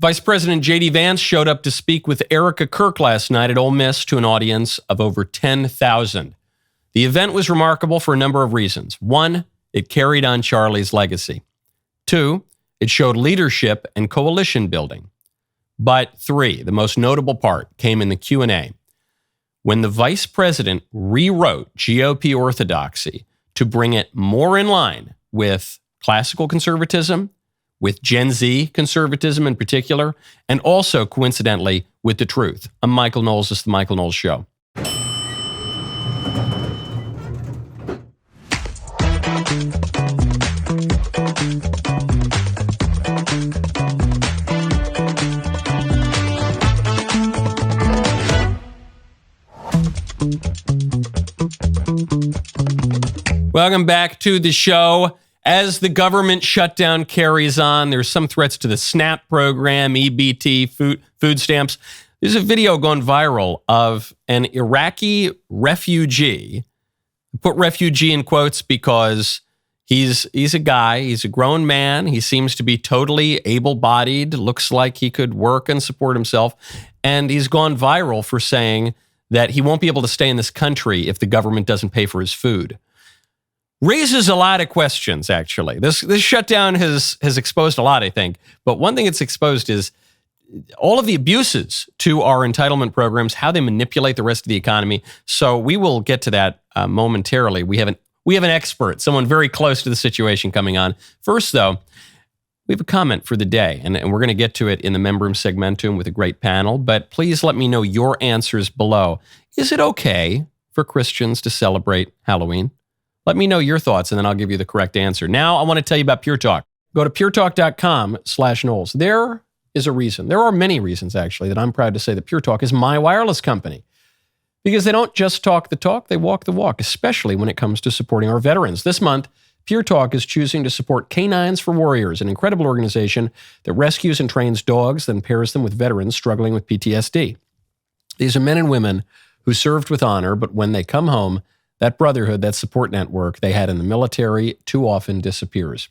Vice President JD Vance showed up to speak with Erika Kirk last night at Ole Miss to an audience of over 10,000. The event was remarkable for a number of reasons. One, it carried on Charlie's legacy. Two, it showed leadership and coalition building. But three, the most notable part came in the Q&A. When the vice president rewrote GOP orthodoxy to bring it more in line with classical conservatism, with Gen Z conservatism in particular, and also, coincidentally, with the truth. I'm Michael Knowles. This is The Michael Knowles Show. Welcome back to the show. As the government shutdown carries on, there's some threats to the SNAP program, EBT, food stamps. There's a video going viral of an Iraqi refugee. Put refugee in quotes because he's a guy, he's a grown man. He seems to be totally able-bodied, looks like he could work and support himself. And he's gone viral for saying that he won't be able to stay in this country if the government doesn't pay for his food. Raises a lot of questions, actually. This shutdown has exposed a lot, I think. But one thing it's exposed is all of the abuses to our entitlement programs, how they manipulate the rest of the economy. So we will get to that momentarily. We have an expert, someone very close to the situation coming on. First, though, we have a comment for the day, and we're going to get to it in the Membrum Segmentum with a great panel. But please let me know your answers below. Is it okay for Christians to celebrate Halloween? Let me know your thoughts, and then I'll give you the correct answer. Now, I want to tell you about Pure Talk. Go to puretalk.com/Knowles. There is a reason. There are many reasons, actually, that I'm proud to say that Pure Talk is my wireless company. Because they don't just talk the talk, they walk the walk, especially when it comes to supporting our veterans. This month, Pure Talk is choosing to support Canines for Warriors, an incredible organization that rescues and trains dogs, then pairs them with veterans struggling with PTSD. These are men and women who served with honor, but when they come home, that brotherhood, that support network they had in the military too often disappears.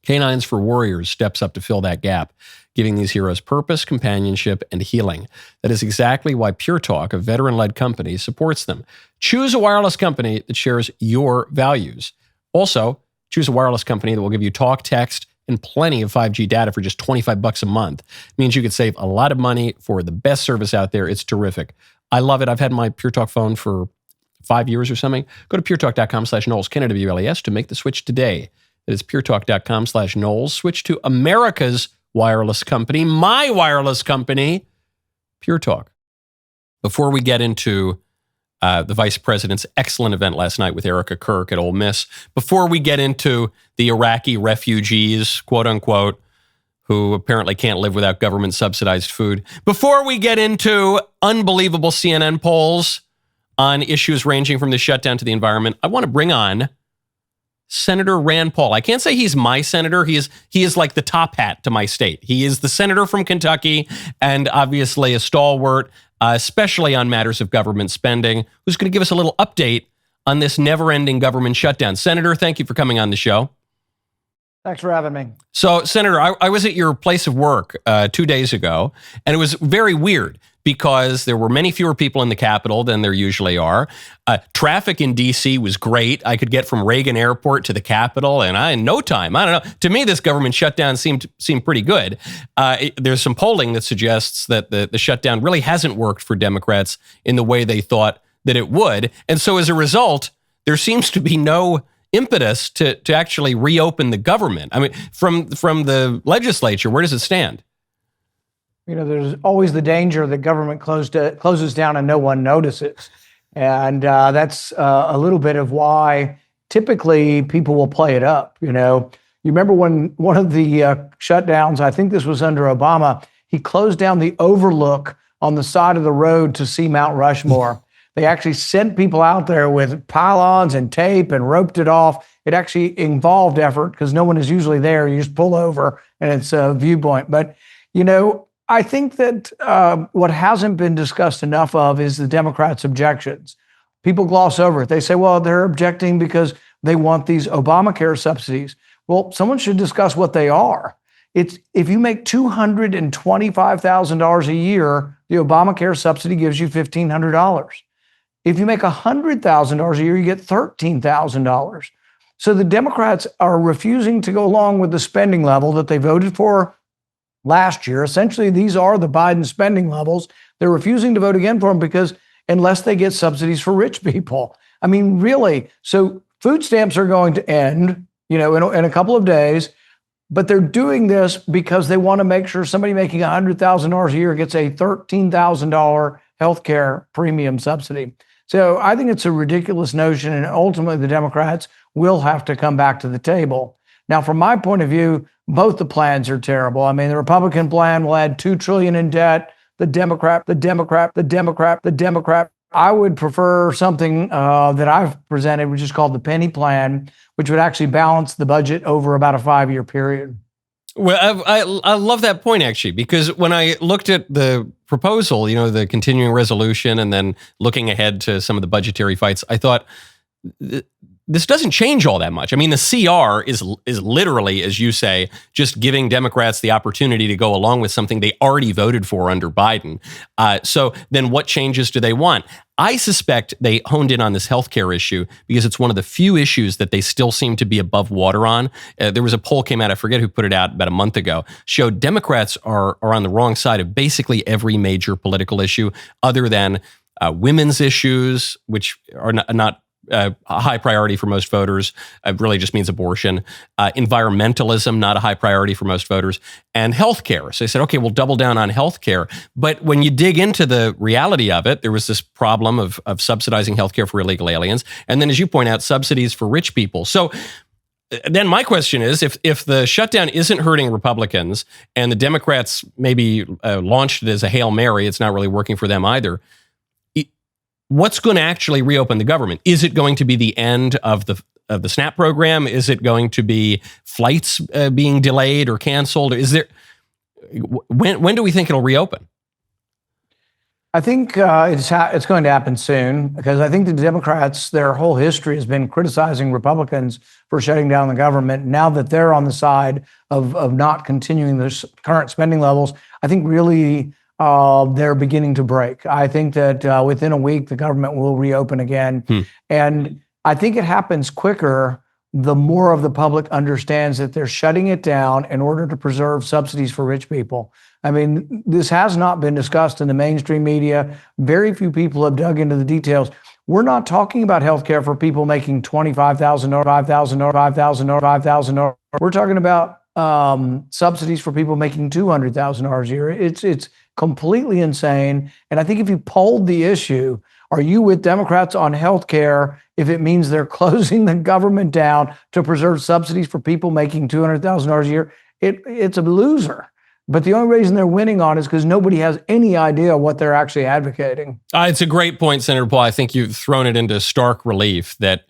Canines for Warriors steps up to fill that gap, giving these heroes purpose, companionship, and healing. That is exactly why Pure Talk, a veteran-led company, supports them. Choose a wireless company that shares your values. Also, choose a wireless company that will give you talk, text, and plenty of 5G data for just $25 a month. It means you could save a lot of money for the best service out there. It's terrific. I love it. I've had my Pure Talk phone for 5 years or something. Go to puretalk.com/Knowles, K-N-O-W-L-E-S, to make the switch today. That is puretalk.com/Knowles. Switch to America's wireless company, my wireless company, Pure Talk. Before we get into the vice president's excellent event last night with Erika Kirk at Ole Miss, before we get into the Iraqi refugees, quote unquote, who apparently can't live without government subsidized food, before we get into unbelievable CNN polls on issues ranging from the shutdown to the environment, I want to bring on Senator Rand Paul. I can't say he's my senator. He is like the top hat to my state. He is the senator from Kentucky and obviously a stalwart, especially on matters of government spending, who's going to give us a little update on this never-ending government shutdown. Senator, thank you for coming on the show. Thanks for having me. So, Senator, I was at your place of work 2 days ago, and it was very weird because there were many fewer people in the Capitol than there usually are. Traffic in D.C. was great. I could get from Reagan Airport to the Capitol in no time. I don't know. To me, this government shutdown seemed pretty good. There's some polling that suggests that the shutdown really hasn't worked for Democrats in the way they thought that it would. And so as a result, there seems to be no impetus to actually reopen the government. I mean, from the legislature, where does it stand? You know, there's always the danger that government closes down and no one notices. And that's a little bit of why typically people will play it up. You know, you remember when one of the shutdowns, I think this was under Obama, he closed down the overlook on the side of the road to see Mount Rushmore. They actually sent people out there with pylons and tape and roped it off. It actually involved effort because no one is usually there. You just pull over and it's a viewpoint. But, you know, I think that what hasn't been discussed enough of is the Democrats' objections. People gloss over it. They say, well, they're objecting because they want these Obamacare subsidies. Well, someone should discuss what they are. It's if you make $225,000 a year, the Obamacare subsidy gives you $1,500. If you make $100,000 a year, you get $13,000. So the Democrats are refusing to go along with the spending level that they voted for last year. Essentially, these are the Biden spending levels. They're refusing to vote again for them because unless they get subsidies for rich people. I mean, really. So food stamps are going to end, in a couple of days, but they're doing this because they want to make sure somebody making $100,000 a year gets a $13,000 healthcare premium subsidy. So I think it's a ridiculous notion, and ultimately the Democrats will have to come back to the table. Now, from my point of view, both the plans are terrible. I mean, the Republican plan will add $2 trillion in debt. The Democrat. I would prefer something that I've presented, which is called the penny plan, which would actually balance the budget over about a 5-year period. Well, I love that point, actually, because when I looked at the proposal, the continuing resolution, and then looking ahead to some of the budgetary fights, I thought this doesn't change all that much. I mean, the CR is literally, as you say, just giving Democrats the opportunity to go along with something they already voted for under Biden. So then what changes do they want? I suspect they honed in on this healthcare issue because it's one of the few issues that they still seem to be above water on. There was a poll came out, I forget who put it out, about a month ago, showed Democrats are on the wrong side of basically every major political issue other than women's issues, which are not a high priority for most voters. It really just means abortion. Environmentalism, not a high priority for most voters. And healthcare. So they said, okay, we'll double down on healthcare. But when you dig into the reality of it, there was this problem of subsidizing healthcare for illegal aliens. And then, as you point out, subsidies for rich people. So then my question is, if the shutdown isn't hurting Republicans and the Democrats maybe launched it as a Hail Mary, it's not really working for them either. What's going to actually reopen the government? Is it going to be the end of the SNAP program? Is it going to be flights being delayed or canceled? Is there when do we think it'll reopen? I think it's going to happen soon, because I think the Democrats, their whole history has been criticizing Republicans for shutting down the government. Now that they're on the side of not continuing the current spending levels, I think really they're beginning to break. I think that within a week, the government will reopen again. And I think it happens quicker the more of the public understands that they're shutting it down in order to preserve subsidies for rich people. I mean, this has not been discussed in the mainstream media. Very few people have dug into the details. We're not talking about health care for people making $25,000 or $5,000 or $5,000 or $5,000. We're talking about subsidies for people making $200,000 a year. It's completely insane. And I think if you polled the issue, are you with Democrats on health care if it means they're closing the government down to preserve subsidies for people making $200,000 a year? It's a loser. But the only reason they're winning on it is because nobody has any idea what they're actually advocating. It's a great point, Senator Paul. I think you've thrown it into stark relief that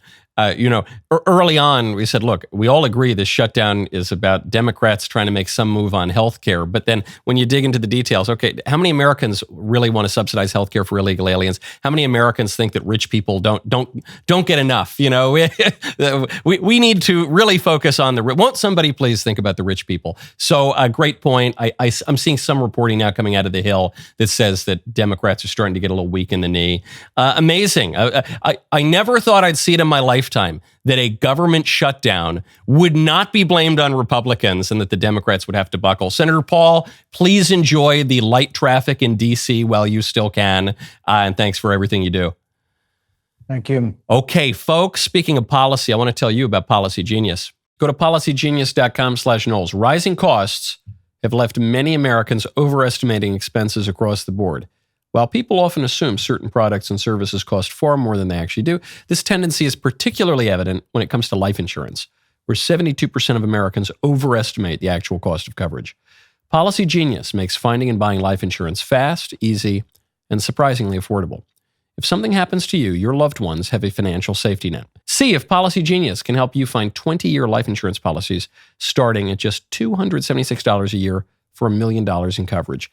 early on, we said, look, we all agree this shutdown is about Democrats trying to make some move on healthcare. But then when you dig into the details, okay, how many Americans really want to subsidize healthcare for illegal aliens? How many Americans think that rich people don't get enough? We need to really focus on won't somebody please think about the rich people? So a great point. I'm seeing some reporting now coming out of the Hill that says that Democrats are starting to get a little weak in the knee. Amazing. I never thought I'd see it in my lifetime that a government shutdown would not be blamed on Republicans and that the Democrats would have to buckle. Senator Paul, please enjoy the light traffic in D.C. while you still can. And thanks for everything you do. Thank you. Okay, folks, speaking of policy, I want to tell you about Policy Genius. Go to policygenius.com/Knowles. Rising costs have left many Americans overestimating expenses across the board. While people often assume certain products and services cost far more than they actually do, this tendency is particularly evident when it comes to life insurance, where 72% of Americans overestimate the actual cost of coverage. Policy Genius makes finding and buying life insurance fast, easy, and surprisingly affordable. If something happens to you, your loved ones have a financial safety net. See if Policy Genius can help you find 20-year life insurance policies starting at just $276 a year for $1 million in coverage.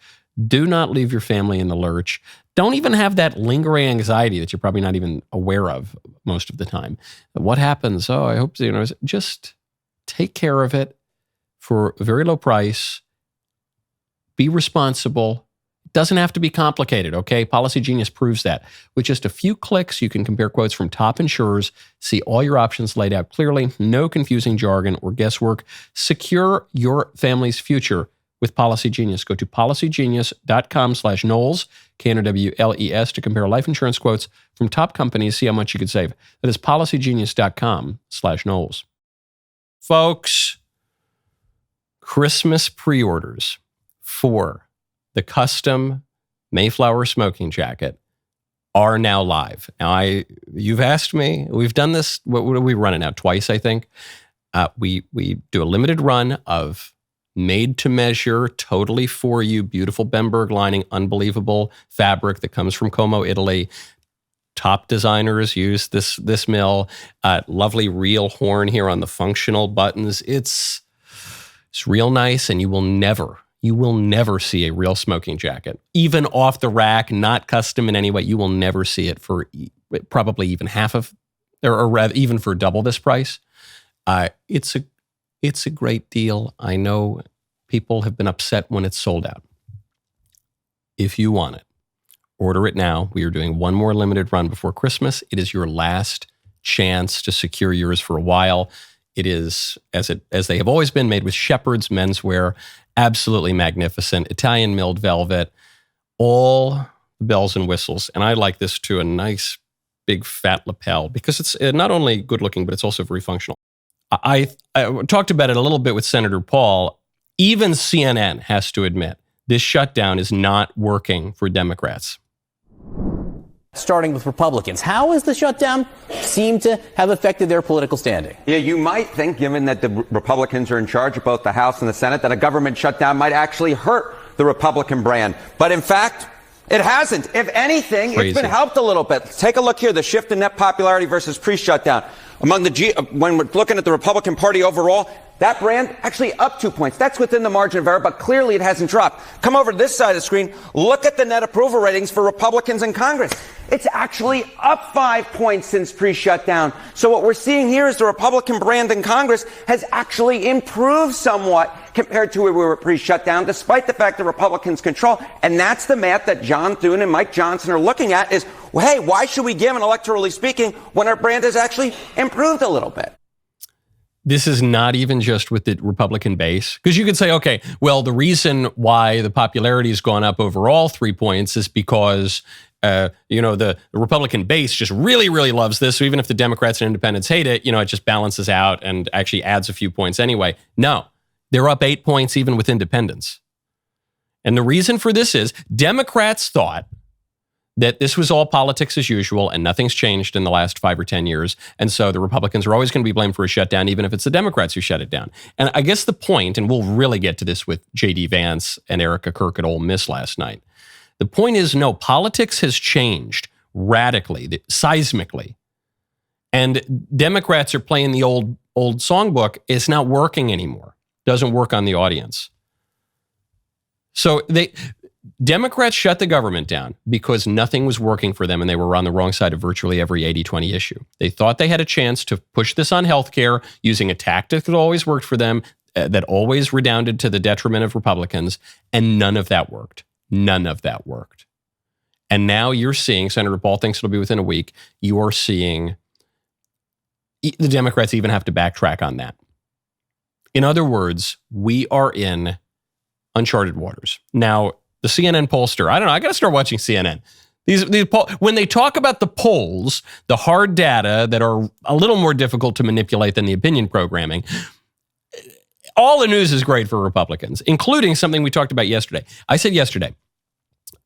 Do not leave your family in the lurch. Don't even have that lingering anxiety that you're probably not even aware of most of the time. What happens? I hope, just take care of it. for a very low price. Be responsible. It doesn't have to be complicated, okay? Policy Genius proves that. With just a few clicks, you can compare quotes from top insurers, see all your options laid out clearly, no confusing jargon or guesswork. Secure your family's future with Policy Genius. Go to policygenius.com/Knowles, Knowles, to compare life insurance quotes from top companies, see how much you could save. That is policygenius.com/Knowles. Folks, Christmas pre-orders for the custom Mayflower smoking jacket are now live. Now, you've asked me, we've done this, what are we running now? Twice, I think. We do a limited run of made to measure, totally for you, beautiful Bemberg lining, unbelievable fabric that comes from Como, Italy. Top designers use this mill. Lovely real horn here on the functional buttons. It's real nice, and you will never see a real smoking jacket, even off the rack, not custom in any way. You will never see it for probably even half of, or rather, even for double this price. It's a great deal. I know people have been upset when it's sold out. If you want it, order it now. We are doing one more limited run before Christmas. It is your last chance to secure yours for a while. It is, as they have always been, made with Shepherd's menswear. Absolutely magnificent. Italian milled velvet. All the bells and whistles. And I like this too, a nice big fat lapel, because it's not only good looking, but it's also very functional. I talked about it a little bit with Senator Paul. Even CNN has to admit this shutdown is not working for Democrats. Starting with Republicans, how has the shutdown seemed to have affected their political standing? Yeah, you might think, given that the Republicans are in charge of both the House and the Senate, that a government shutdown might actually hurt the Republican brand. But in fact, it hasn't. If anything, It's been helped a little bit. Take a look here, the shift in net popularity versus pre-shutdown. When we're looking at the Republican Party overall, that brand actually up 2 points. That's within the margin of error, but clearly it hasn't dropped. Come over to this side of the screen. Look at the net approval ratings for Republicans in Congress. It's actually up 5 points since pre-shutdown. So what we're seeing here is the Republican brand in Congress has actually improved somewhat compared to where we were pre-shutdown, despite the fact that Republicans control. And that's the math that John Thune and Mike Johnson are looking at is, well, hey, why should we give, electorally speaking, when our brand has actually improved a little bit? This is not even just with the Republican base, because you could say, okay, well, the reason why the popularity has gone up overall 3 points is because, the Republican base just really, really loves this. So even if the Democrats and independents hate it, it just balances out and actually adds a few points anyway. No, they're up 8 points even with independents. And the reason for this is Democrats thought that this was all politics as usual and nothing's changed in the last 5 or 10 years. And so the Republicans are always going to be blamed for a shutdown, even if it's the Democrats who shut it down. And I guess the point, and we'll really get to this with JD Vance and Erika Kirk at Ole Miss last night. The point is, no, politics has changed radically, seismically. And Democrats are playing the old songbook. It's not working anymore. Doesn't work on the audience. So Democrats shut the government down because nothing was working for them and they were on the wrong side of virtually every 80-20 issue. They thought they had a chance to push this on healthcare using a tactic that always worked for them, that always redounded to the detriment of Republicans, and none of that worked. None of that worked. And now you're seeing, Senator Paul thinks it'll be within a week, you are seeing the Democrats even have to backtrack on that. In other words, we are in uncharted waters. Now, the CNN pollster, I don't know, I got to start watching CNN. When they talk about the polls, the hard data that are a little more difficult to manipulate than the opinion programming, all the news is great for Republicans, including something we talked about yesterday. I said yesterday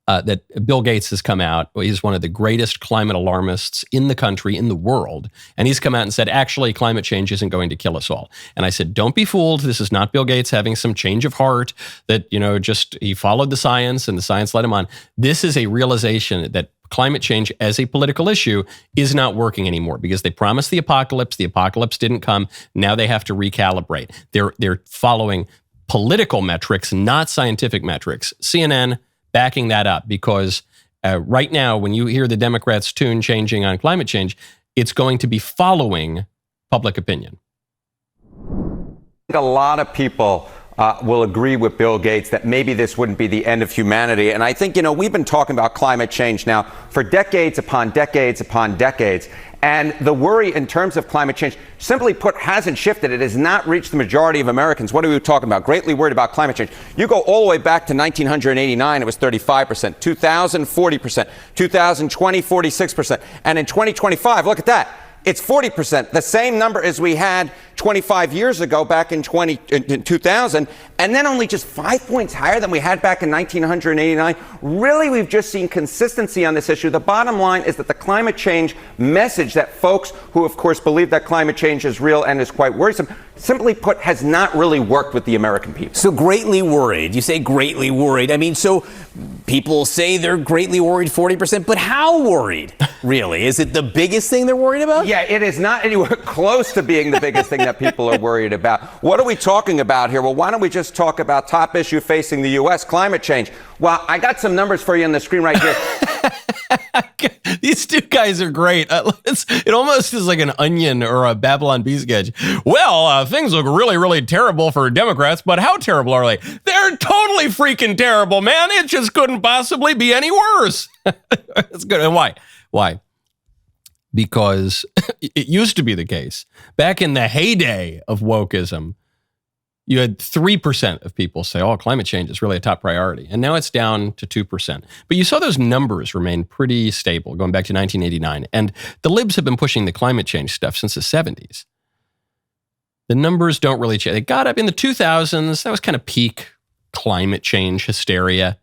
that Bill Gates has come out. He's one of the greatest climate alarmists in the country, in the world. And he's come out and said, actually, climate change isn't going to kill us all. And I said, don't be fooled. This is not Bill Gates having some change of heart that, just he followed the science and the science led him on. This is a realization that climate change as a political issue is not working anymore because they promised the apocalypse. The apocalypse didn't come. Now they have to recalibrate. They're following political metrics, not scientific metrics. CNN backing that up because right now, when you hear the Democrats' tune changing on climate change, it's going to be following public opinion. A lot of people will agree with Bill Gates that maybe this wouldn't be the end of humanity. And I think, we've been talking about climate change now for decades upon decades upon decades. And the worry in terms of climate change, simply put, hasn't shifted. It has not reached the majority of Americans. What are we talking about? Greatly worried about climate change. You go all the way back to 1989, it was 35%. 2000, 40%. 2020, 46%. And in 2025, look at that. It's 40%, the same number as we had 25 years ago back in 2000, and then only just 5 points higher than we had back in 1989. Really, we've just seen consistency on this issue. The bottom line is that the climate change message that folks who, of course, believe that climate change is real and is quite worrisome, simply put, has not really worked with the American people. So greatly worried. You say greatly worried. I mean, so people say they're greatly worried, 40%, but how worried, really? Is it the biggest thing they're worried about? Yeah, it is not anywhere close to being the biggest thing that people are worried about. What are we talking about here? Well, why don't we just talk about top issue facing the U.S., climate change. Well, I got some numbers for you on the screen right here. These two guys are great. It almost is like an Onion or a Babylon Bee sketch. Well, things look really, really terrible for Democrats, but how terrible are they? They're totally freaking terrible, man. It just couldn't possibly be any worse. That's good. And why? Why? Because it used to be the case. Back in the heyday of wokeism, you had 3% of people say, oh, climate change is really a top priority. And now it's down to 2%. But you saw those numbers remain pretty stable going back to 1989. And the libs have been pushing the climate change stuff since the 70s. The numbers don't really change. They got up in the 2000s. That was kind of peak climate change hysteria.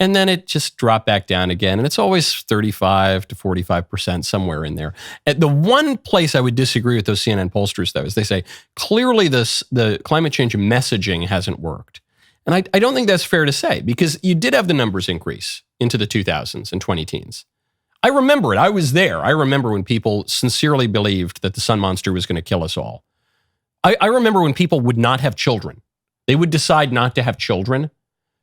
And then it just dropped back down again. And it's always 35 to 45%, somewhere in there. And the one place I would disagree with those CNN pollsters, though, is they say, clearly the climate change messaging hasn't worked. And I don't think that's fair to say, because you did have the numbers increase into the 2000s and 2010s. I remember it. I was there. I remember when people sincerely believed that the sun monster was going to kill us all. I remember when people would not have children. They would decide not to have children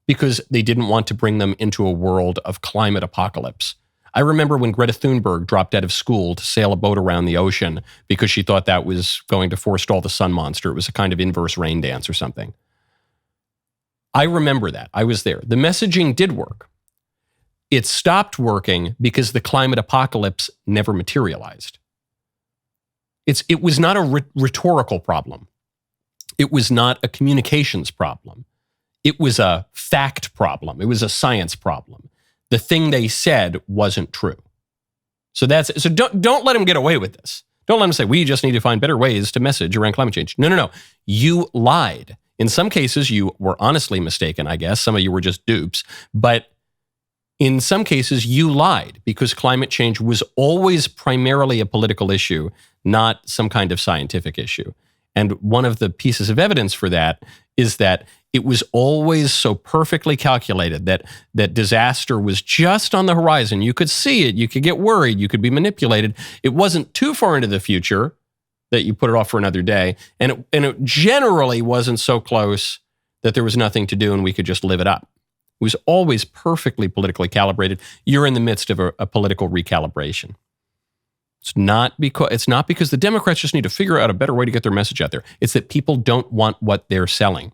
because they didn't want to bring them into a world of climate apocalypse. I remember when Greta Thunberg dropped out of school to sail a boat around the ocean because she thought that was going to forestall the sun monster. It was a kind of inverse rain dance or something. I remember that. I was there. The messaging did work. It stopped working because the climate apocalypse never materialized. It was not a rhetorical problem. It was not a communications problem. It was a fact problem. It was a science problem. The thing they said wasn't true. So don't let them get away with this. Don't let them say, we just need to find better ways to message around climate change. No. You lied. In some cases, you were honestly mistaken, I guess. Some of you were just dupes. But in some cases, you lied because climate change was always primarily a political issue, not some kind of scientific issue. And one of the pieces of evidence for that is that it was always so perfectly calculated that disaster was just on the horizon. You could see it. You could get worried. You could be manipulated. It wasn't too far into the future that you put it off for another day. And it generally wasn't so close that there was nothing to do and we could just live it up. It was always perfectly politically calibrated. You're in the midst of a political recalibration. It's not because the Democrats just need to figure out a better way to get their message out there. It's that people don't want what they're selling.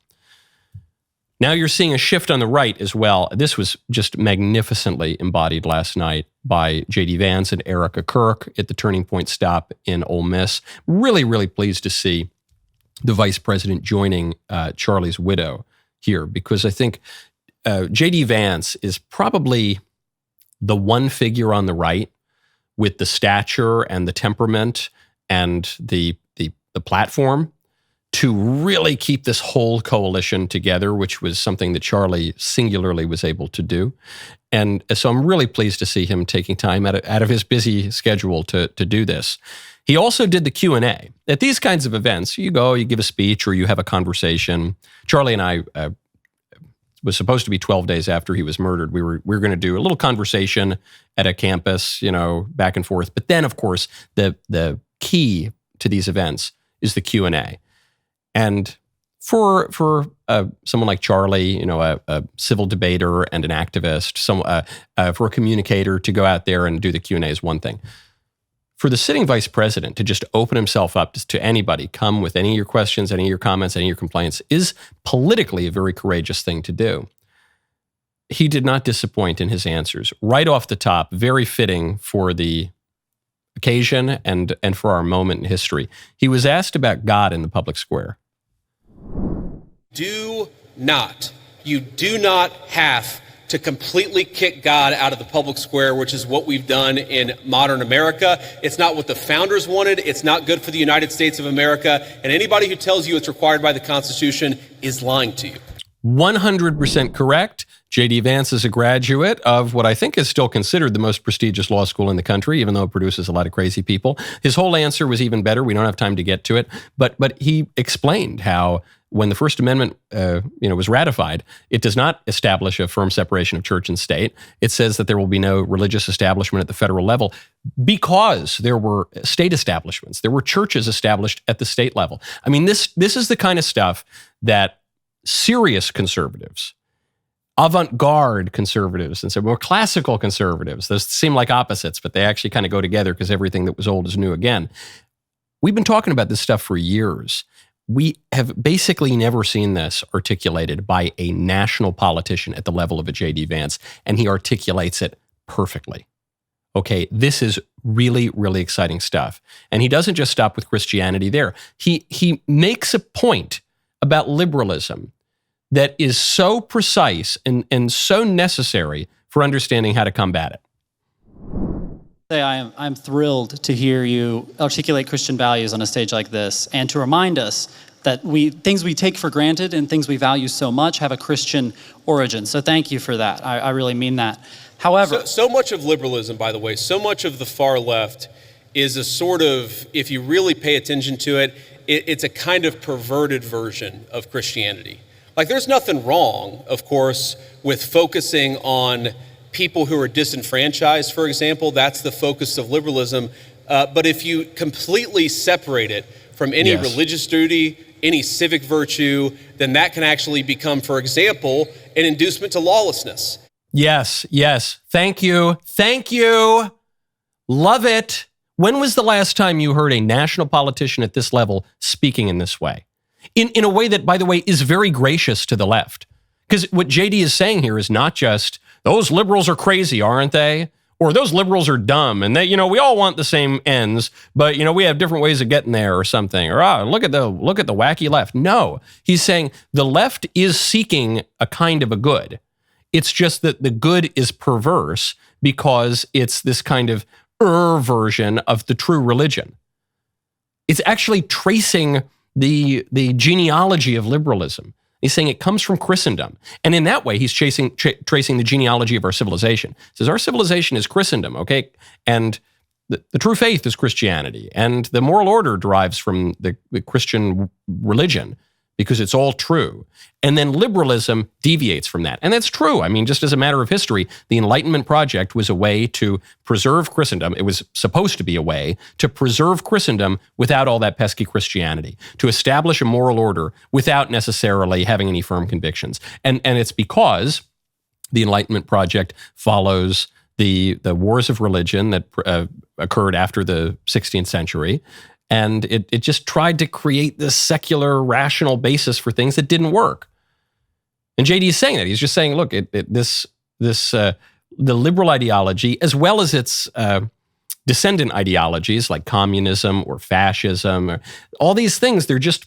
Now you're seeing a shift on the right as well. This was just magnificently embodied last night by JD Vance and Erika Kirk at the Turning Point stop in Ole Miss. Really, really pleased to see the vice president joining Charlie's widow here, because I think JD Vance is probably the one figure on the right with the stature and the temperament and the platform to really keep this whole coalition together, which was something that Charlie singularly was able to do. And so I'm really pleased to see him taking time out of his busy schedule to do this. He also did the Q&A. At these kinds of events, you go, you give a speech, or you have a conversation. Charlie and I was supposed to be 12 days after he was murdered. We were going to do a little conversation at a campus, back and forth. But then, of course, the key to these events is the Q&A. And for someone like Charlie, a civil debater and an activist, for a communicator to go out there and do the Q&A is one thing. for the sitting vice president to just open himself up to anybody, come with any of your questions, any of your comments, any of your complaints, is politically a very courageous thing to do. He did not disappoint in his answers. Right off the top, very fitting for the occasion and for our moment in history. He was asked about God in the public square. You do not have to completely kick God out of the public square, which is what we've done in modern America. It's not what the founders wanted. It's not good for the United States of America. And anybody who tells you it's required by the Constitution is lying to you. 100% correct. JD Vance is a graduate of what I think is still considered the most prestigious law school in the country, even though it produces a lot of crazy people. His whole answer was even better. We don't have time to get to it. But he explained how when the First Amendment was ratified, it does not establish a firm separation of church and state. It says that there will be no religious establishment at the federal level because there were state establishments. There were churches established at the state level. I mean, this is the kind of stuff that serious conservatives, avant-garde conservatives, and so more classical conservatives, those seem like opposites, but they actually kind of go together because everything that was old is new again. We've been talking about this stuff for years. We have basically never seen this articulated by a national politician at the level of a JD Vance, and he articulates it perfectly. Okay, this is really, really exciting stuff. And he doesn't just stop with Christianity there. He makes a point about liberalism that is so precise and so necessary for understanding how to combat it. I'm thrilled to hear you articulate Christian values on a stage like this and to remind us that things we take for granted and things we value so much have a Christian origin. So thank you for that. I really mean that. However, so much of liberalism, by the way, so much of the far left is a sort of, if you really pay attention to it, it's a kind of perverted version of Christianity. Like, there's nothing wrong, of course, with focusing on people who are disenfranchised, for example. That's the focus of liberalism. But if you completely separate it from any religious duty, any civic virtue, then that can actually become, for example, an inducement to lawlessness. Yes. Thank you. Love it. When was the last time you heard a national politician at this level speaking in this way? In a way that, by the way, is very gracious to the left. Because what JD is saying here is not just, those liberals are crazy, aren't they? Or those liberals are dumb, and they, we all want the same ends, but we have different ways of getting there or something. Or look at the wacky left. No, he's saying the left is seeking a kind of a good. It's just that the good is perverse because it's this kind of version of the true religion. It's actually tracing the genealogy of liberalism. He's saying it comes from Christendom. And in that way, he's tracing the genealogy of our civilization. He says our civilization is Christendom, okay? And the true faith is Christianity. And the moral order derives from the Christian religion because it's all true. And then liberalism deviates from that. And that's true. I mean, just as a matter of history, the Enlightenment project was a way to preserve Christendom. It was supposed to be a way to preserve Christendom without all that pesky Christianity, to establish a moral order without necessarily having any firm convictions. And it's because the Enlightenment project follows the wars of religion that occurred after the 16th century. And it just tried to create this secular, rational basis for things that didn't work. And JD is saying that. He's just saying, look, the liberal ideology, as well as its descendant ideologies like communism or fascism, or all these things, they're just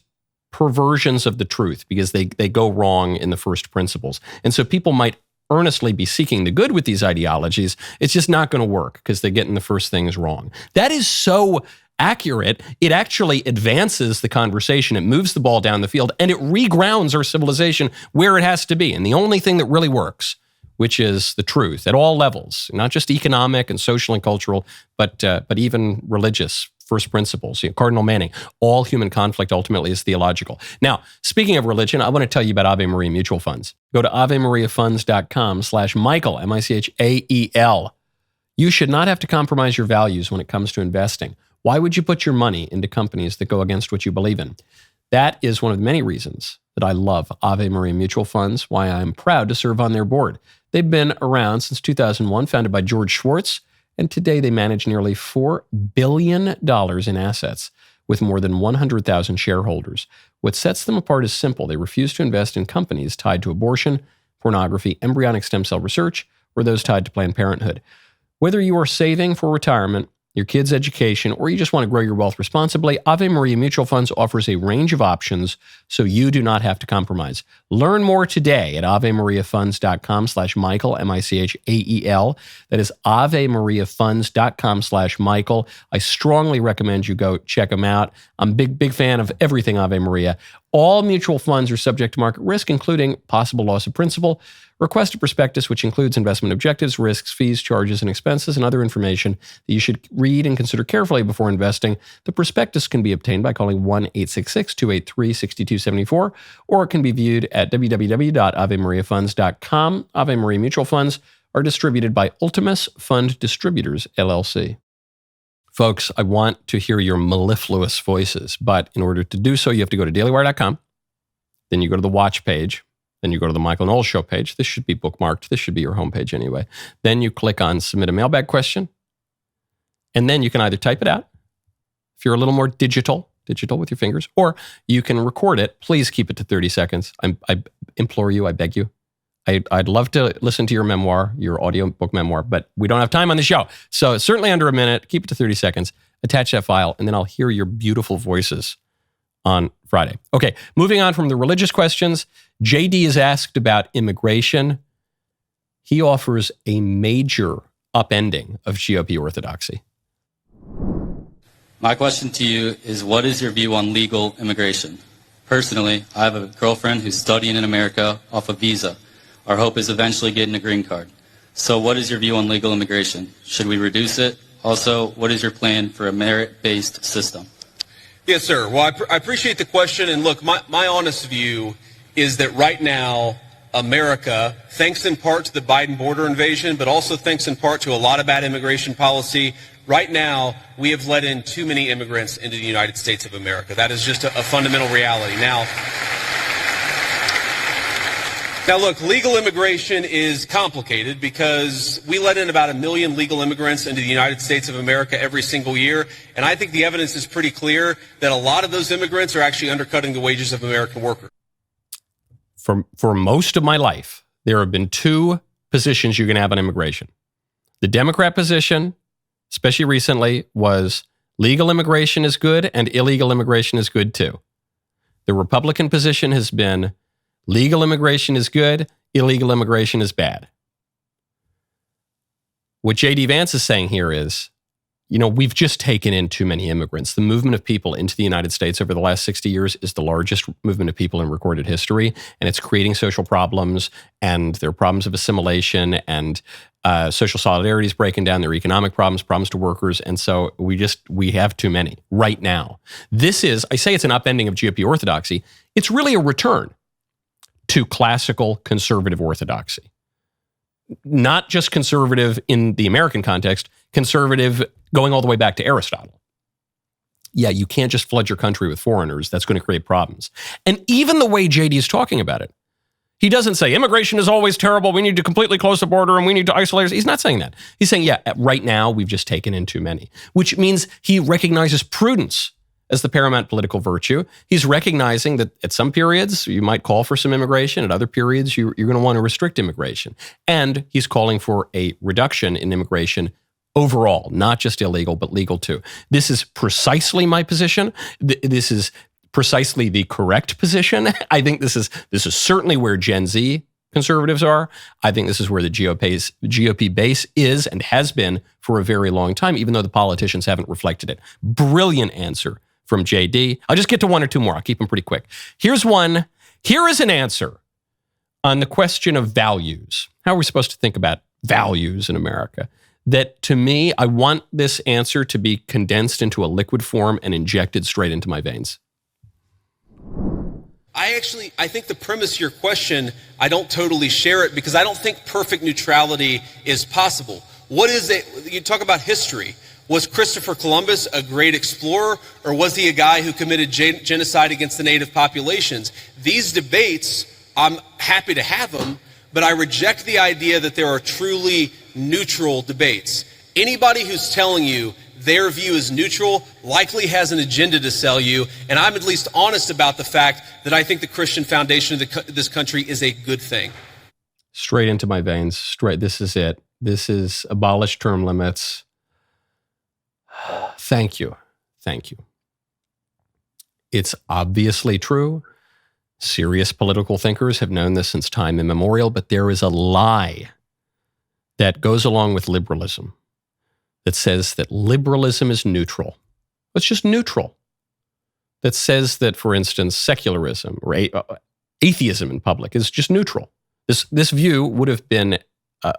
perversions of the truth because they go wrong in the first principles. And so people might earnestly be seeking the good with these ideologies. It's just not going to work because they're getting the first things wrong. That is so accurate. It actually advances the conversation. It moves the ball down the field, and it regrounds our civilization where it has to be. And the only thing that really works, which is the truth at all levels, not just economic and social and cultural, but even religious first principles. Cardinal Manning, all human conflict ultimately is theological. Now, speaking of religion, I want to tell you about Ave Maria Mutual Funds. Go to avemariafunds.com/Michael, Michael. You should not have to compromise your values when it comes to investing. Why would you put your money into companies that go against what you believe in? That is one of the many reasons that I love Ave Maria Mutual Funds, why I'm proud to serve on their board. They've been around since 2001, founded by George Schwartz and today they manage nearly $4 billion in assets with more than 100,000 shareholders. What sets them apart is simple. They refuse to invest in companies tied to abortion, pornography, embryonic stem cell research, or those tied to Planned Parenthood. Whether you are saving for retirement, your kids' education, or you just want to grow your wealth responsibly, Ave Maria Mutual Funds offers a range of options so you do not have to compromise. Learn more today at avemariafunds.com/Michael, M-I-C-H-A-E-L. That is avemariafunds.com/Michael. I strongly recommend you go check them out. I'm a big fan of everything Ave Maria. All mutual funds are subject to market risk, including possible loss of principal. Request a prospectus, which includes investment objectives, risks, fees, charges, and expenses, and other information that you should read and consider carefully before investing. The prospectus can be obtained by calling 1-866-283-6274, or it can be viewed at www.avemariafunds.com. Ave Maria Mutual Funds are distributed by Ultimus Fund Distributors, LLC. Folks, I want to hear your mellifluous voices, but in order to do so, you have to go to dailywire.com. Then you go to the watch page. Then you go to the Michael Knowles Show page. This should be bookmarked. This should be your homepage anyway. Then you click on Submit a Mailbag Question. And then you can either type it out, if you're a little more digital with your fingers, or you can record it. Please keep it to 30 seconds. I implore you, I beg you. I'd love to listen to your memoir, your audiobook memoir, but we don't have time on the show. So certainly under a minute, keep it to 30 seconds, attach that file, and then I'll hear your beautiful voices on Friday. Okay, moving on from the religious questions, JD is asked about immigration. He offers a major upending of GOP orthodoxy. My question to you is, what is your view on legal immigration? Personally, I have a girlfriend who's studying in America off a visa. Our hope is eventually getting a green card. So what is your view on legal immigration? Should we reduce it? Also, what is your plan for a merit-based system? Yes, sir. Well, I appreciate the question. And look, my honest view is that right now, America, thanks in part to the Biden border invasion, but also thanks in part to a lot of bad immigration policy, right now, we have let in too many immigrants into the United States of America. That is just a fundamental reality. Now, look, legal immigration is complicated because we let in about 1 million legal immigrants into the United States of America every single year. And I think the evidence is pretty clear that a lot of those immigrants are actually undercutting the wages of American workers. For most of my life, there have been two positions you can have on immigration. The Democrat position, especially recently, was legal immigration is good and illegal immigration is good too. The Republican position has been legal immigration is good, illegal immigration is bad. What JD Vance is saying here is, we've just taken in too many immigrants. The movement of people into the United States over the last 60 years is the largest movement of people in recorded history, and it's creating social problems, and there are problems of assimilation, and social solidarity is breaking down. There are economic problems to workers, and so we have too many right now. This is, I say it's an upending of GOP orthodoxy. It's really a return to classical conservative orthodoxy. Not just conservative in the American context, conservative going all the way back to Aristotle. Yeah, you can't just flood your country with foreigners. That's going to create problems. And even the way JD is talking about it, he doesn't say immigration is always terrible. We need to completely close the border and we need to isolate. He's not saying that. He's saying, yeah, right now we've just taken in too many, which means he recognizes prudence as the paramount political virtue. He's recognizing that at some periods you might call for some immigration, at other periods you're going to want to restrict immigration. And he's calling for a reduction in immigration overall, not just illegal, but legal too. This is precisely my position. This is precisely the correct position. I think this is certainly where Gen Z conservatives are. I think this is where the GOP base is and has been for a very long time, even though the politicians haven't reflected it. Brilliant answer from JD. I'll just get to one or two more. I'll keep them pretty quick. Here's one. Here is an answer on the question of values. How are we supposed to think about values in America? That to me, I want this answer to be condensed into a liquid form and injected straight into my veins. I think the premise of your question, I don't totally share it because I don't think perfect neutrality is possible. What is it? You talk about history. Was Christopher Columbus a great explorer, or was he a guy who committed genocide against the native populations? These debates, I'm happy to have them, but I reject the idea that there are truly neutral debates. Anybody who's telling you their view is neutral likely has an agenda to sell you, and I'm at least honest about the fact that I think the Christian foundation of this country is a good thing. Straight into my veins. Straight. This is it. This is abolish term limits. Thank you. Thank you. It's obviously true. Serious political thinkers have known this since time immemorial, but there is a lie that goes along with liberalism that says that liberalism is neutral. It's just neutral. That says that, for instance, secularism or atheism in public is just neutral. This view would have been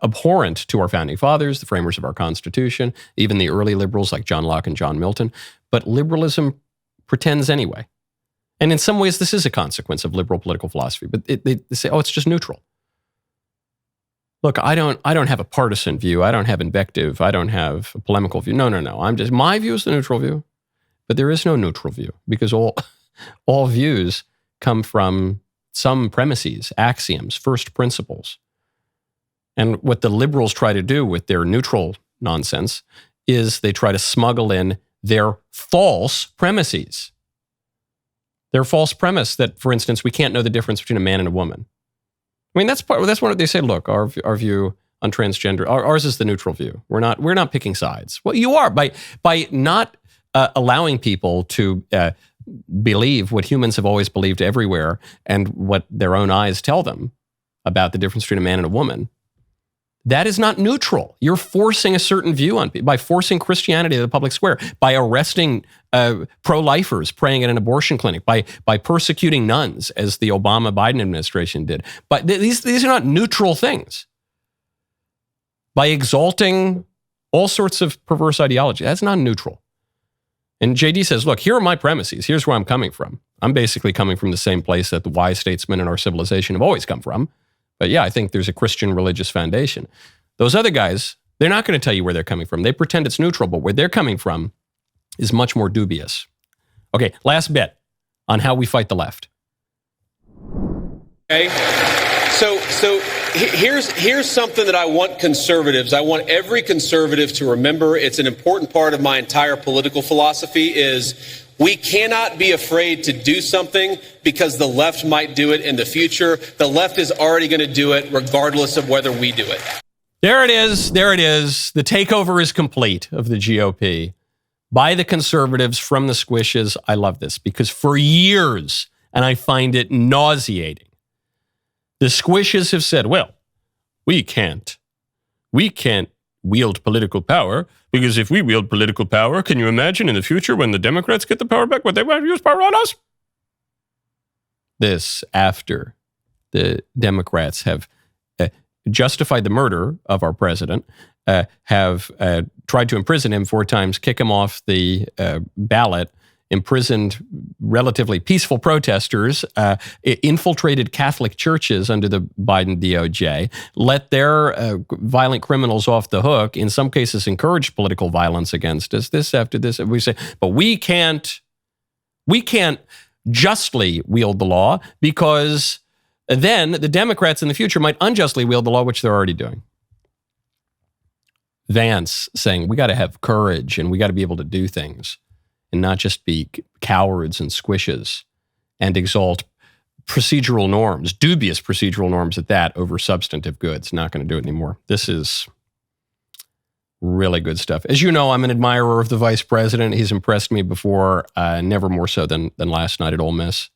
abhorrent to our founding fathers, the framers of our Constitution, even the early liberals like John Locke and John Milton. But liberalism pretends anyway. And in some ways, this is a consequence of liberal political philosophy. But they say, oh, it's just neutral. Look, I don't have a partisan view. I don't have invective. I don't have a polemical view. No. My view is the neutral view. But there is no neutral view because all views come from some premises, axioms, first principles. And what the liberals try to do with their neutral nonsense is they try to smuggle in their false premises. Their false premise that, for instance, we can't know the difference between a man and a woman. I mean, that's what they say. Look, our view on transgender, ours is the neutral view. We're not picking sides. Well, you are by not allowing people to believe what humans have always believed everywhere and what their own eyes tell them about the difference between a man and a woman. That is not neutral. You're forcing a certain view on people by forcing Christianity to the public square, by arresting pro-lifers praying at an abortion clinic, by persecuting nuns, as the Obama-Biden administration did. But these are not neutral things. By exalting all sorts of perverse ideology, that's not neutral. And JD says, look, here are my premises. Here's where I'm coming from. I'm basically coming from the same place that the wise statesmen in our civilization have always come from. But yeah, I think there's a Christian religious foundation. Those other guys, they're not going to tell you where they're coming from. They pretend it's neutral, but where they're coming from is much more dubious. Okay, last bit on how we fight the left. Okay, so here's something that I want every conservative to remember. It's an important part of my entire political philosophy is we cannot be afraid to do something because the left might do it in the future. The left is already going to do it regardless of whether we do it. There it is. The takeover is complete of the GOP by the conservatives from the squishes. I love this because for years, and I find it nauseating, the squishes have said, well, we can't wield political power because if we wield political power, can you imagine in the future when the Democrats get the power back, what they want to use power on us? This after the Democrats have justified the murder of our president, have tried to imprison him 4 times, kick him off the ballot, imprisoned relatively peaceful protesters, infiltrated Catholic churches under the Biden DOJ, let their violent criminals off the hook, in some cases encouraged political violence against us. This after this, we say, but we can't justly wield the law because then the Democrats in the future might unjustly wield the law, which they're already doing. Vance saying we got to have courage and we got to be able to do things and not just be cowards and squishes and exalt procedural norms, dubious procedural norms at that, over substantive goods. Not going to do it anymore. This is really good stuff. As you know, I'm an admirer of the vice president. He's impressed me before, never more so than last night at Ole Miss.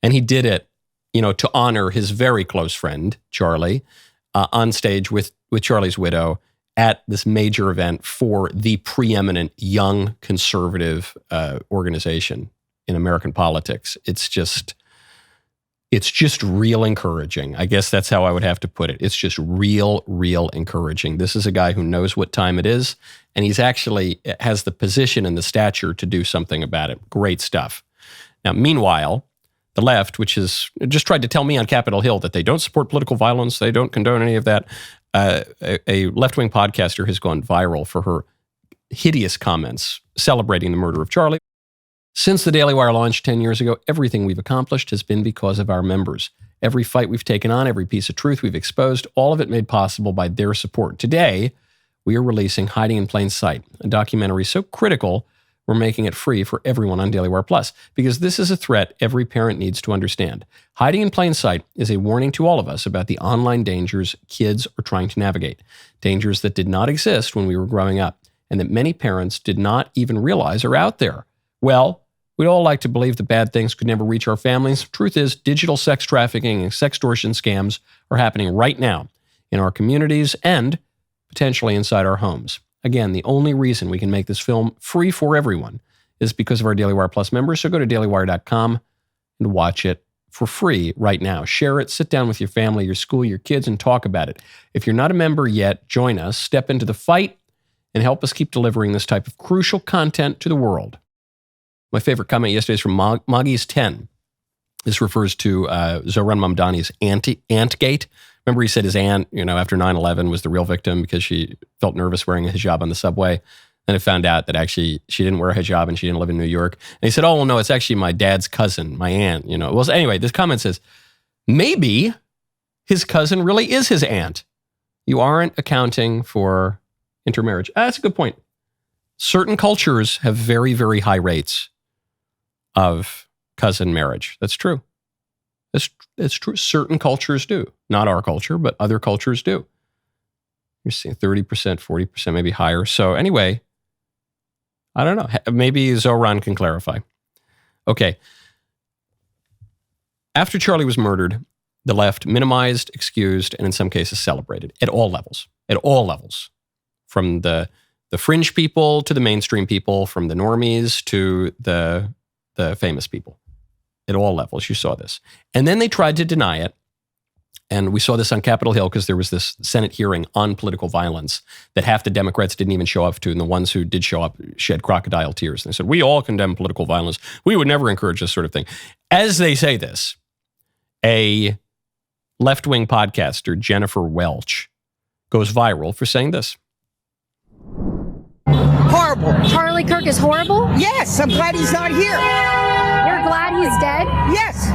And he did it, to honor his very close friend, Charlie, on stage with Charlie's widow at this major event for the preeminent young conservative organization in American politics. It's just real encouraging. I guess that's how I would have to put it. It's just real encouraging. This is a guy who knows what time it is, and he's actually has the position and the stature to do something about it. Great stuff. Now, meanwhile, the left, which has just tried to tell me on Capitol Hill that they don't support political violence, they don't condone any of that. A left-wing podcaster has gone viral for her hideous comments celebrating the murder of Charlie. Since the DailyWire launched 10 years ago, everything we've accomplished has been because of our members. Every fight we've taken on, every piece of truth we've exposed, all of it made possible by their support. Today, we are releasing Hiding in Plain Sight, a documentary so critical we're making it free for everyone on DailyWire Plus, because this is a threat every parent needs to understand. Hiding in Plain Sight is a warning to all of us about the online dangers kids are trying to navigate, dangers that did not exist when we were growing up, and that many parents did not even realize are out there. Well, we'd all like to believe that bad things could never reach our families. Truth is, digital sex trafficking and sextortion scams are happening right now in our communities and potentially inside our homes. Again, the only reason we can make this film free for everyone is because of our Daily Wire Plus members. So go to dailywire.com and watch it for free right now. Share it, sit down with your family, your school, your kids, and talk about it. If you're not a member yet, join us, step into the fight, and help us keep delivering this type of crucial content to the world. My favorite comment yesterday is from Moggy's 10. This refers to Zohran Mamdani's Antgate. Remember, he said his aunt, after 9/11 was the real victim because she felt nervous wearing a hijab on the subway. Then it found out that actually she didn't wear a hijab and she didn't live in New York. And he said, oh, well, no, it's actually my dad's cousin, my aunt. Well, anyway, this comment says, maybe his cousin really is his aunt. You aren't accounting for intermarriage. That's a good point. Certain cultures have very, very high rates of cousin marriage. That's true. It's true. Certain cultures do. Not our culture, but other cultures do. You're seeing 30%, 40%, maybe higher. So anyway, I don't know. Maybe Zohran can clarify. Okay. After Charlie was murdered, the left minimized, excused, and in some cases celebrated at all levels. At all levels. From the fringe people to the mainstream people, from the normies to the famous people. At all levels, you saw this. And then they tried to deny it. And we saw this on Capitol Hill because there was this Senate hearing on political violence that half the Democrats didn't even show up to. And the ones who did show up shed crocodile tears. And they said, we all condemn political violence. We would never encourage this sort of thing. As they say this, a left-wing podcaster, Jennifer Welch, goes viral for saying this. Horrible. Charlie Kirk is horrible? Yes, I'm glad he's not here. You're glad he's dead? Yes.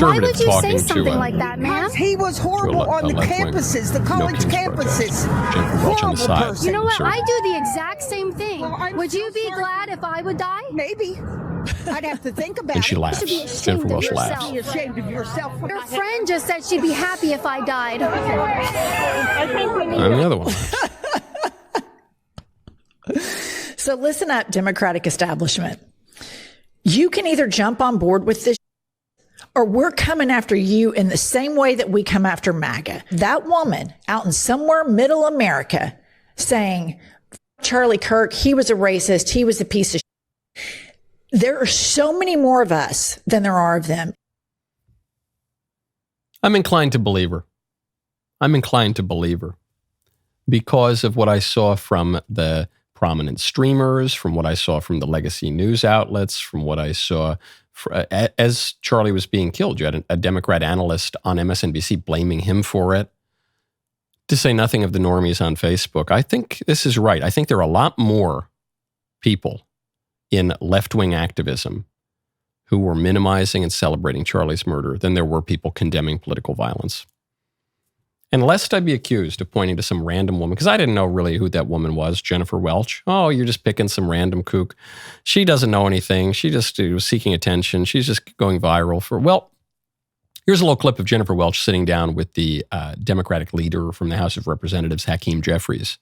Why would you say something like that, man? He was horrible on the campuses, the college campuses. Horrible person. You know what? I do the exact same thing. Would you be glad if I would die? Maybe. I'd have to think about it. And she laughs. Jennifer Welch laughs. Be ashamed of yourself. Your friend just said she'd be happy if I died. I'm the other one. So listen up, Democratic establishment. You can either jump on board with this or we're coming after you in the same way that we come after MAGA. That woman out in somewhere middle America saying, Charlie Kirk, he was a racist, he was a piece of shit. There are so many more of us than there are of them. I'm inclined to believe her. Because of what I saw from the prominent streamers, from what I saw from the legacy news outlets, from what I saw as Charlie was being killed. You had a Democrat analyst on MSNBC blaming him for it. To say nothing of the normies on Facebook. I think this is right. I think there are a lot more people in left-wing activism who were minimizing and celebrating Charlie's murder than there were people condemning political violence. And lest I be accused of pointing to some random woman, because I didn't know really who that woman was, Jennifer Welch. Oh, you're just picking some random kook. She doesn't know anything. She just was seeking attention. She's just going viral for, well, here's a little clip of Jennifer Welch sitting down with the Democratic leader from the House of Representatives, Hakeem Jeffries.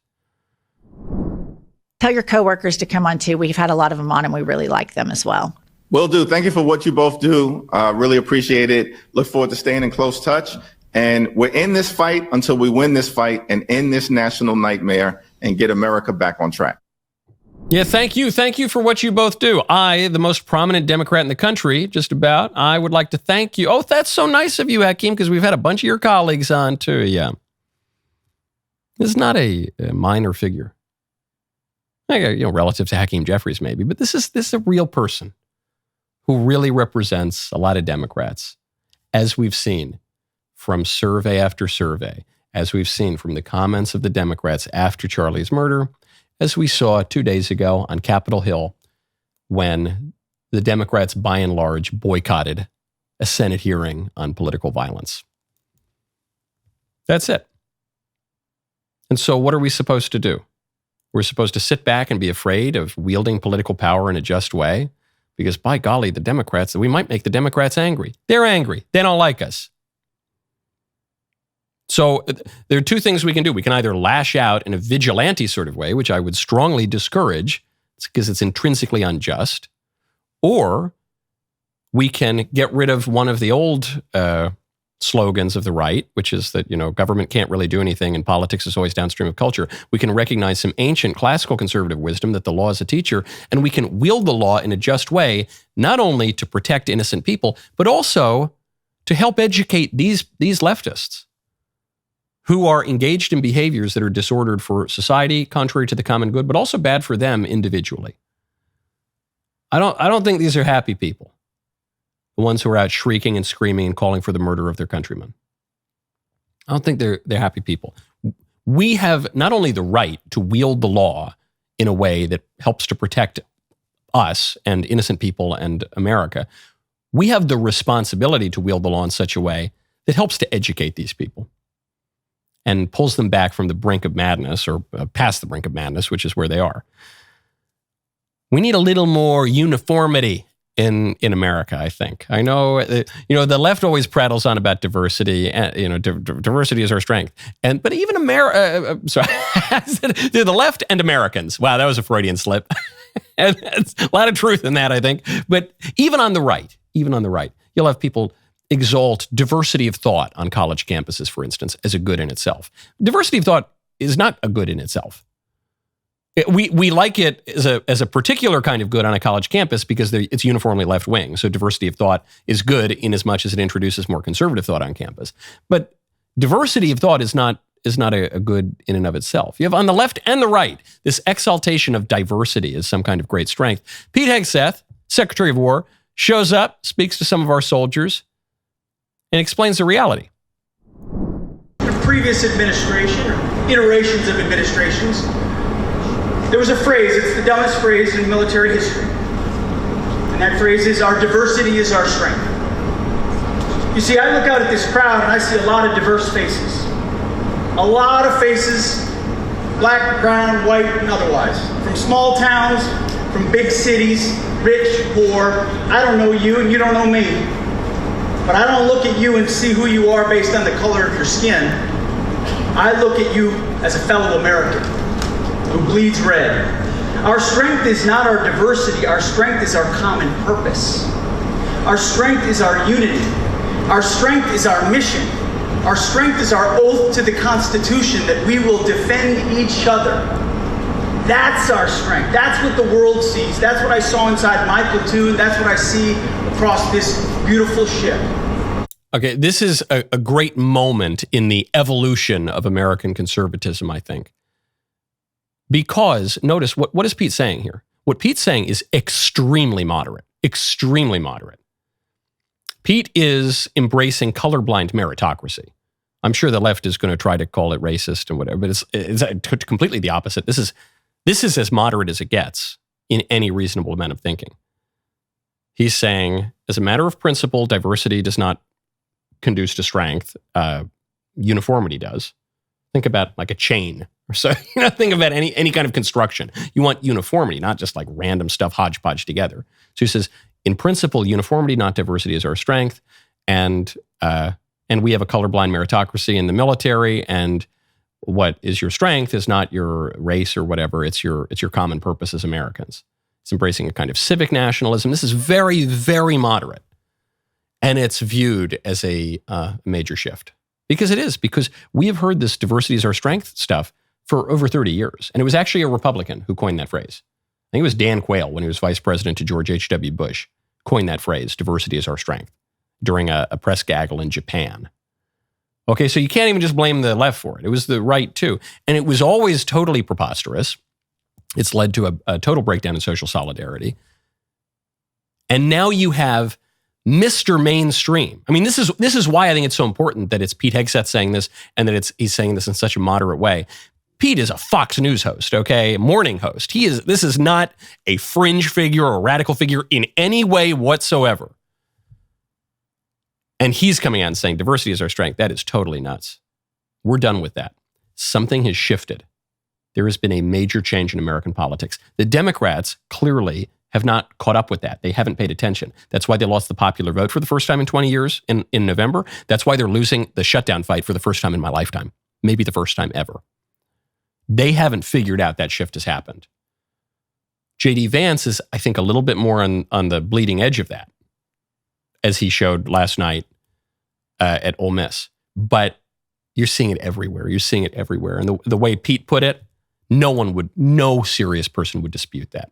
Tell your coworkers to come on too. We've had a lot of them on and we really like them as well. Will do. Thank you for what you both do. Really appreciate it. Look forward to staying in close touch. And we're in this fight until we win this fight and end this national nightmare and get America back on track. Yeah, thank you. Thank you for what you both do. I, the most prominent Democrat in the country, just about, I would like to thank you. Oh, that's so nice of you, Hakeem, because we've had a bunch of your colleagues on too. Yeah. This is not a minor figure. Relative to Hakeem Jeffries maybe, but this is a real person who really represents a lot of Democrats, as we've seen from survey after survey, as we've seen from the comments of the Democrats after Charlie's murder, as we saw 2 days ago on Capitol Hill when the Democrats, by and large, boycotted a Senate hearing on political violence. That's it. And so what are we supposed to do? We're supposed to sit back and be afraid of wielding political power in a just way because, by golly, the Democrats, we might make the Democrats angry. They're angry. They don't like us. So there are two things we can do. We can either lash out in a vigilante sort of way, which I would strongly discourage because it's intrinsically unjust, or we can get rid of one of the old slogans of the right, which is that, government can't really do anything and politics is always downstream of culture. We can recognize some ancient classical conservative wisdom that the law is a teacher, and we can wield the law in a just way, not only to protect innocent people, but also to help educate these leftists who are engaged in behaviors that are disordered for society, contrary to the common good, but also bad for them individually. I don't think these are happy people, the ones who are out shrieking and screaming and calling for the murder of their countrymen. I don't think they're happy people. We have not only the right to wield the law in a way that helps to protect us and innocent people and America, we have the responsibility to wield the law in such a way that helps to educate these people and pulls them back from the brink of madness or past the brink of madness, which is where they are. We need a little more uniformity in America, I think. I know, the left always prattles on about diversity, and diversity is our strength. But even the left and Americans. Wow, that was a Freudian slip. And there's a lot of truth in that, I think. But even on the right, you'll have people exalt diversity of thought on college campuses, for instance, as a good in itself. Diversity of thought is not a good in itself. We like it as a particular kind of good on a college campus because it's uniformly left-wing. So diversity of thought is good in as much as it introduces more conservative thought on campus. But diversity of thought is not a good in and of itself. You have on the left and the right this exaltation of diversity as some kind of great strength. Pete Hegseth, Secretary of War, shows up, speaks to some of our soldiers, and explains the reality. The previous administration, or iterations of administrations, there was a phrase, it's the dumbest phrase in military history. And that phrase is, our diversity is our strength. You see, I look out at this crowd and I see a lot of diverse faces. A lot of faces, black, brown, white, and otherwise. From small towns, from big cities, rich, poor. I don't know you and you don't know me. But I don't look at you and see who you are based on the color of your skin. I look at you as a fellow American who bleeds red. Our strength is not our diversity. Our strength is our common purpose. Our strength is our unity. Our strength is our mission. Our strength is our oath to the Constitution that we will defend each other. That's our strength. That's what the world sees. That's what I saw inside my platoon. That's what I see across this beautiful ship. Okay, this is a great moment in the evolution of American conservatism, I think. Because, notice, what is Pete saying here? What Pete's saying is extremely moderate. Extremely moderate. Pete is embracing colorblind meritocracy. I'm sure the left is going to try to call it racist and whatever, but it's completely the opposite. This is as moderate as it gets in any reasonable amount of thinking. He's saying, as a matter of principle, diversity does not conduce to strength. Uniformity does. Think about like a chain or so. Think about any kind of construction. You want uniformity, not just like random stuff hodgepodge together. So he says, in principle, uniformity, not diversity, is our strength, and we have a colorblind meritocracy in the military. And what is your strength is not your race or whatever. It's your common purpose as Americans. It's embracing a kind of civic nationalism. This is very, very moderate, and it's viewed as a major shift. Because it is, because we have heard this diversity is our strength stuff for over 30 years. And it was actually a Republican who coined that phrase. I think it was Dan Quayle, when he was vice president to George H.W. Bush, coined that phrase, diversity is our strength, during a press gaggle in Japan. Okay, so you can't even just blame the left for it. It was the right too. And it was always totally preposterous. It's led to a total breakdown in social solidarity. And now you have Mr. Mainstream. I mean, this is why I think it's so important that it's Pete Hegseth saying this and that he's saying this in such a moderate way. Pete is a Fox News host, okay? Morning host. This is not a fringe figure or a radical figure in any way whatsoever. And he's coming out and saying diversity is our strength. That is totally nuts. We're done with that. Something has shifted. There has been a major change in American politics. The Democrats clearly have not caught up with that. They haven't paid attention. That's why they lost the popular vote for the first time in 20 years in November. That's why they're losing the shutdown fight for the first time in my lifetime, maybe the first time ever. They haven't figured out that shift has happened. JD Vance is, I think, a little bit more on the bleeding edge of that, as he showed last night at Ole Miss. But you're seeing it everywhere. You're seeing it everywhere. And the way Pete put it, no serious person would dispute that.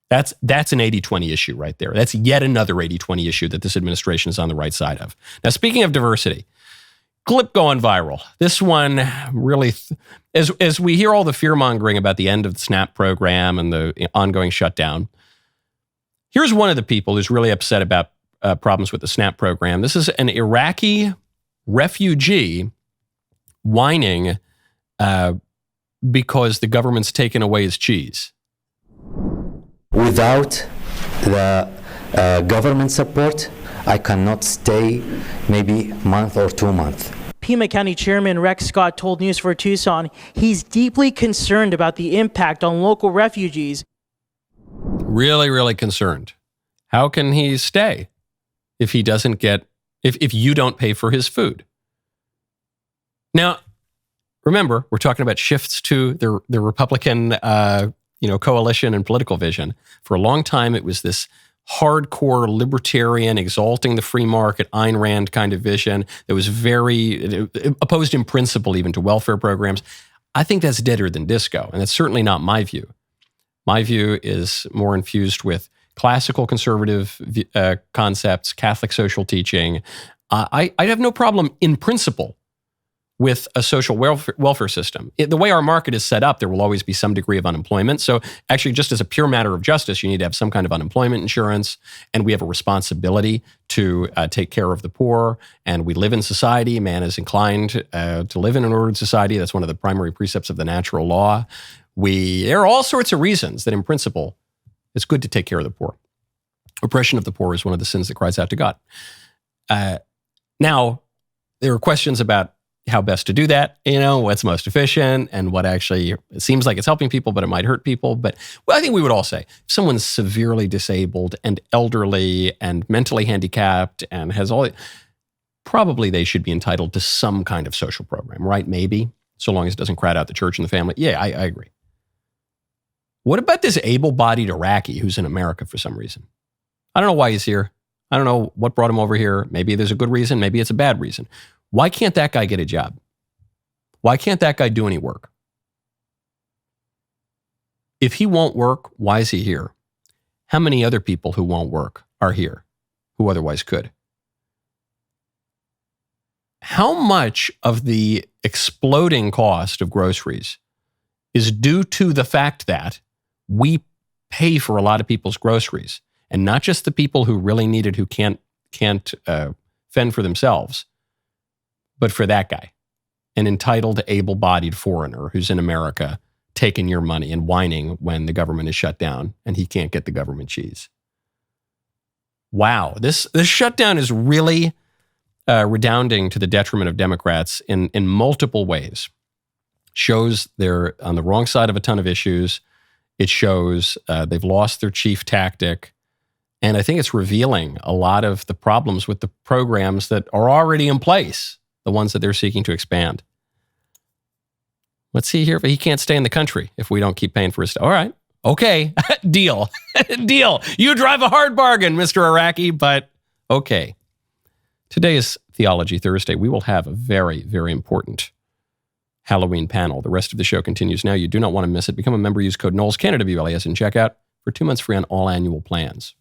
That's an 80-20 issue right there. That's yet another 80-20 issue that this administration is on the right side of. Now, speaking of diversity, clip going viral. This one really, as we hear all the fear-mongering about the end of the SNAP program and the ongoing shutdown, here's one of the people who's really upset about problems with the SNAP program. This is an Iraqi refugee whining because the government's taken away his cheese. Without the government support, I cannot stay maybe a month or 2 months. Pima County Chairman Rex Scott told News for Tucson he's deeply concerned about the impact on local refugees. Really, really concerned. How can he stay if he doesn't get, if you don't pay for his food? Now, remember, we're talking about shifts to the Republican coalition and political vision. For a long time, it was this hardcore libertarian, exalting the free market, Ayn Rand kind of vision that was very opposed in principle even to welfare programs. I think that's deader than disco, and that's certainly not my view. My view is more infused with classical conservative concepts, Catholic social teaching. I have no problem in principle with a social welfare system. The way our market is set up, there will always be some degree of unemployment. So actually, just as a pure matter of justice, you need to have some kind of unemployment insurance, and we have a responsibility to take care of the poor, and we live in society. Man is inclined to live in an ordered society. That's one of the primary precepts of the natural law. There are all sorts of reasons that in principle, it's good to take care of the poor. Oppression of the poor is one of the sins that cries out to God. Now, there are questions about how best to do that, what's most efficient and what actually, it seems like it's helping people, but it might hurt people. But I think we would all say, if someone's severely disabled and elderly and mentally handicapped and has probably they should be entitled to some kind of social program, right? Maybe, so long as it doesn't crowd out the church and the family. Yeah, I agree. What about this able-bodied Iraqi who's in America for some reason? I don't know why he's here. I don't know what brought him over here. Maybe there's a good reason. Maybe it's a bad reason. Why can't that guy get a job? Why can't that guy do any work? If he won't work, why is he here? How many other people who won't work are here who otherwise could? How much of the exploding cost of groceries is due to the fact that we pay for a lot of people's groceries, and not just the people who really need it, who can't fend for themselves, but for that guy, an entitled, able-bodied foreigner who's in America taking your money and whining when the government is shut down and he can't get the government cheese. Wow, this shutdown is really redounding to the detriment of Democrats in multiple ways. Shows they're on the wrong side of a ton of issues. It shows they've lost their chief tactic. And I think it's revealing a lot of the problems with the programs that are already in place, the ones that they're seeking to expand. Let's see here if he can't stay in the country if we don't keep paying for his stuff. All right. Okay. Deal. Deal. You drive a hard bargain, Mr. Iraqi, but okay. Today is Theology Thursday. We will have a very, very important Halloween panel. The rest of the show continues now. You do not want to miss it. Become a member. Use code Knowles, Canada WLAS, and checkout for 2 months free on all annual plans.